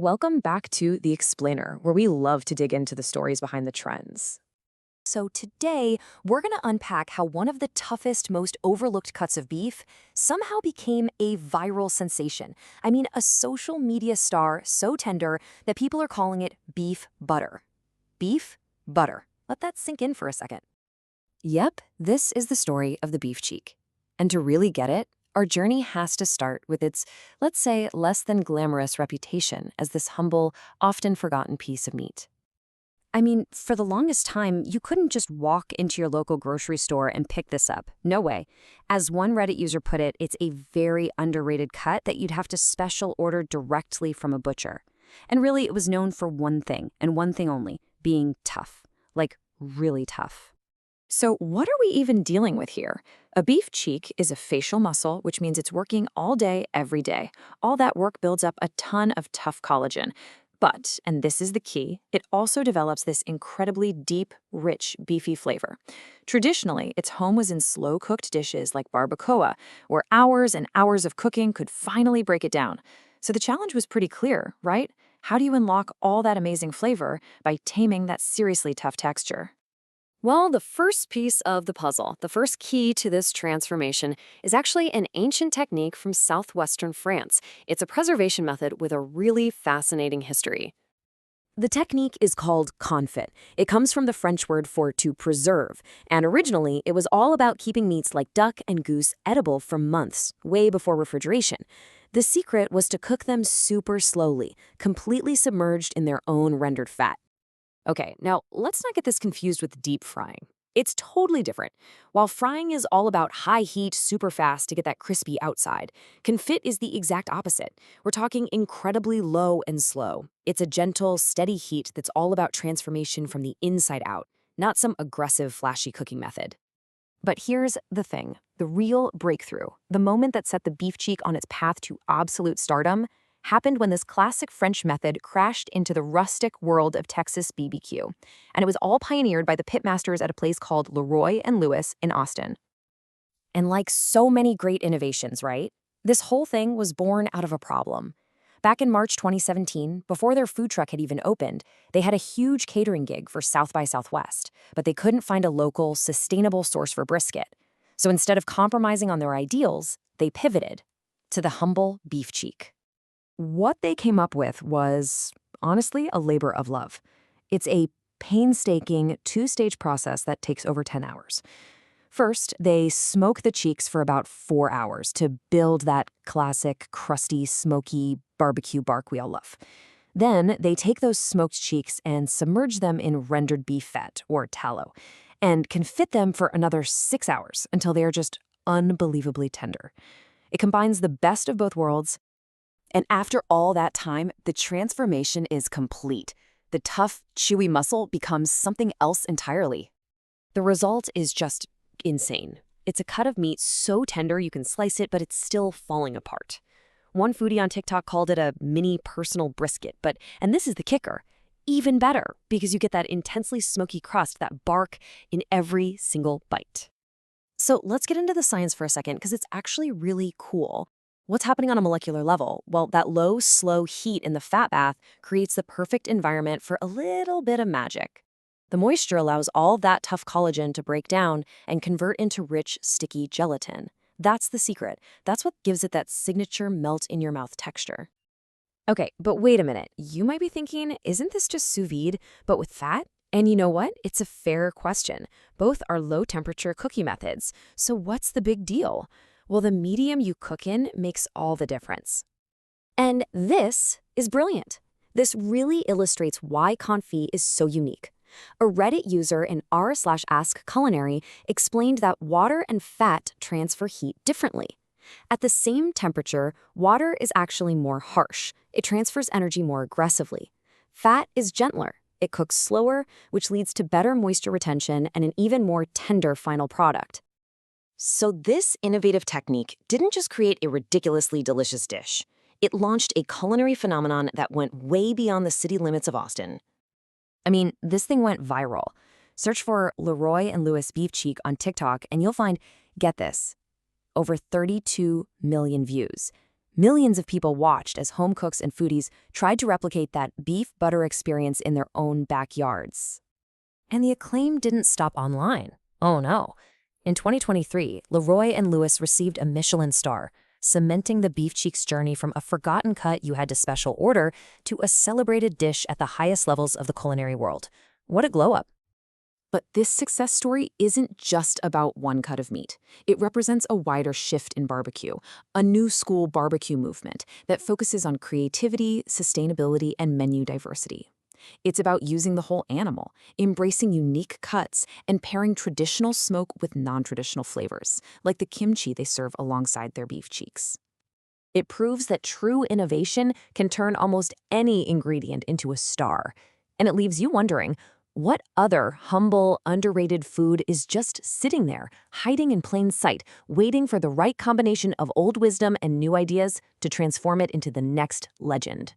Welcome back to The Explainer, where we love to dig into the stories behind the trends. So today, we're going to unpack how one of the toughest, most overlooked cuts of beef somehow became a viral sensation. I mean, a social media star so tender that people are calling it beef butter. Beef butter. Let that sink in for a second. Yep, this is the story of the beef cheek. And to really get it, our journey has to start with its, let's say, less than glamorous reputation as this humble, often forgotten piece of meat. I mean, for the longest time, you couldn't just walk into your local grocery store and pick this up. No way. As one Reddit user put it, it's a very underrated cut that you'd have to special order directly from a butcher. And really, it was known for one thing, and one thing only, being tough. Like, really tough. So, what are we even dealing with here? A beef cheek is a facial muscle, which means it's working all day, every day. All that work builds up a ton of tough collagen. But, and this is the key, it also develops this incredibly deep, rich, beefy flavor. Traditionally, its home was in slow-cooked dishes like barbacoa, where hours and hours of cooking could finally break it down. So the challenge was pretty clear, right? How do you unlock all that amazing flavor by taming that seriously tough texture? Well, the first piece of the puzzle, the first key to this transformation, is actually an ancient technique from southwestern France. It's a preservation method with a really fascinating history. The technique is called confit. It comes from the French word for to preserve, and originally it was all about keeping meats like duck and goose edible for months, way before refrigeration. The secret was to cook them super slowly, completely submerged in their own rendered fat. Okay, now let's not get this confused with deep frying. It's totally different. While frying is all about high heat, super fast to get that crispy outside, confit is the exact opposite. We're talking incredibly low and slow. It's a gentle, steady heat that's all about transformation from the inside out, not some aggressive, flashy cooking method. But here's the thing, the real breakthrough, the moment that set the beef cheek on its path to absolute stardom, happened when this classic French method crashed into the rustic world of Texas BBQ. And it was all pioneered by the pitmasters at a place called Leroy and Lewis in Austin. And like so many great innovations, right? This whole thing was born out of a problem. Back in March 2017, before their food truck had even opened, they had a huge catering gig for South by Southwest, but they couldn't find a local, sustainable source for brisket. So instead of compromising on their ideals, they pivoted to the humble beef cheek. What they came up with was, honestly, a labor of love. It's a painstaking two-stage process that takes over 10 hours. First, they smoke the cheeks for about 4 hours to build that classic, crusty, smoky barbecue bark we all love. Then, they take those smoked cheeks and submerge them in rendered beef fat, or tallow, and confit them for another 6 hours until they are just unbelievably tender. It combines the best of both worlds. And after all that time, the transformation is complete. The tough, chewy muscle becomes something else entirely. The result is just insane. It's a cut of meat so tender you can slice it, but it's still falling apart. One foodie on TikTok called it a mini personal brisket, and this is the kicker, even better, because you get that intensely smoky crust, that bark, in every single bite. So let's get into the science for a second, because it's actually really cool. What's happening on a molecular level? Well, that low, slow heat in the fat bath creates the perfect environment for a little bit of magic. The moisture allows all that tough collagen to break down and convert into rich, sticky gelatin. That's the secret. That's what gives it that signature melt-in-your-mouth texture. Okay, but wait a minute. You might be thinking, isn't this just sous vide, but with fat? And you know what? It's a fair question. Both are low-temperature cooking methods. So what's the big deal? Well, the medium you cook in makes all the difference. And this is brilliant. This really illustrates why confit is so unique. A Reddit user in r/askculinary explained that water and fat transfer heat differently. At the same temperature, water is actually more harsh. It transfers energy more aggressively. Fat is gentler. It cooks slower, which leads to better moisture retention and an even more tender final product. So this innovative technique didn't just create a ridiculously delicious dish. It launched a culinary phenomenon that went way beyond the city limits of Austin. I mean, this thing went viral. Search for Leroy and Lewis beef cheek on TikTok and you'll find, get this, over 32 million views. Millions of people watched as home cooks and foodies tried to replicate that beef butter experience in their own backyards. And the acclaim didn't stop online. Oh no. In 2023, Leroy and Lewis received a Michelin star, cementing the beef cheek's journey from a forgotten cut you had to special order to a celebrated dish at the highest levels of the culinary world. What a glow-up. But this success story isn't just about one cut of meat. It represents a wider shift in barbecue, a new school barbecue movement that focuses on creativity, sustainability, and menu diversity. It's about using the whole animal, embracing unique cuts, and pairing traditional smoke with non-traditional flavors, like the kimchi they serve alongside their beef cheeks. It proves that true innovation can turn almost any ingredient into a star. And it leaves you wondering, what other humble, underrated food is just sitting there, hiding in plain sight, waiting for the right combination of old wisdom and new ideas to transform it into the next legend?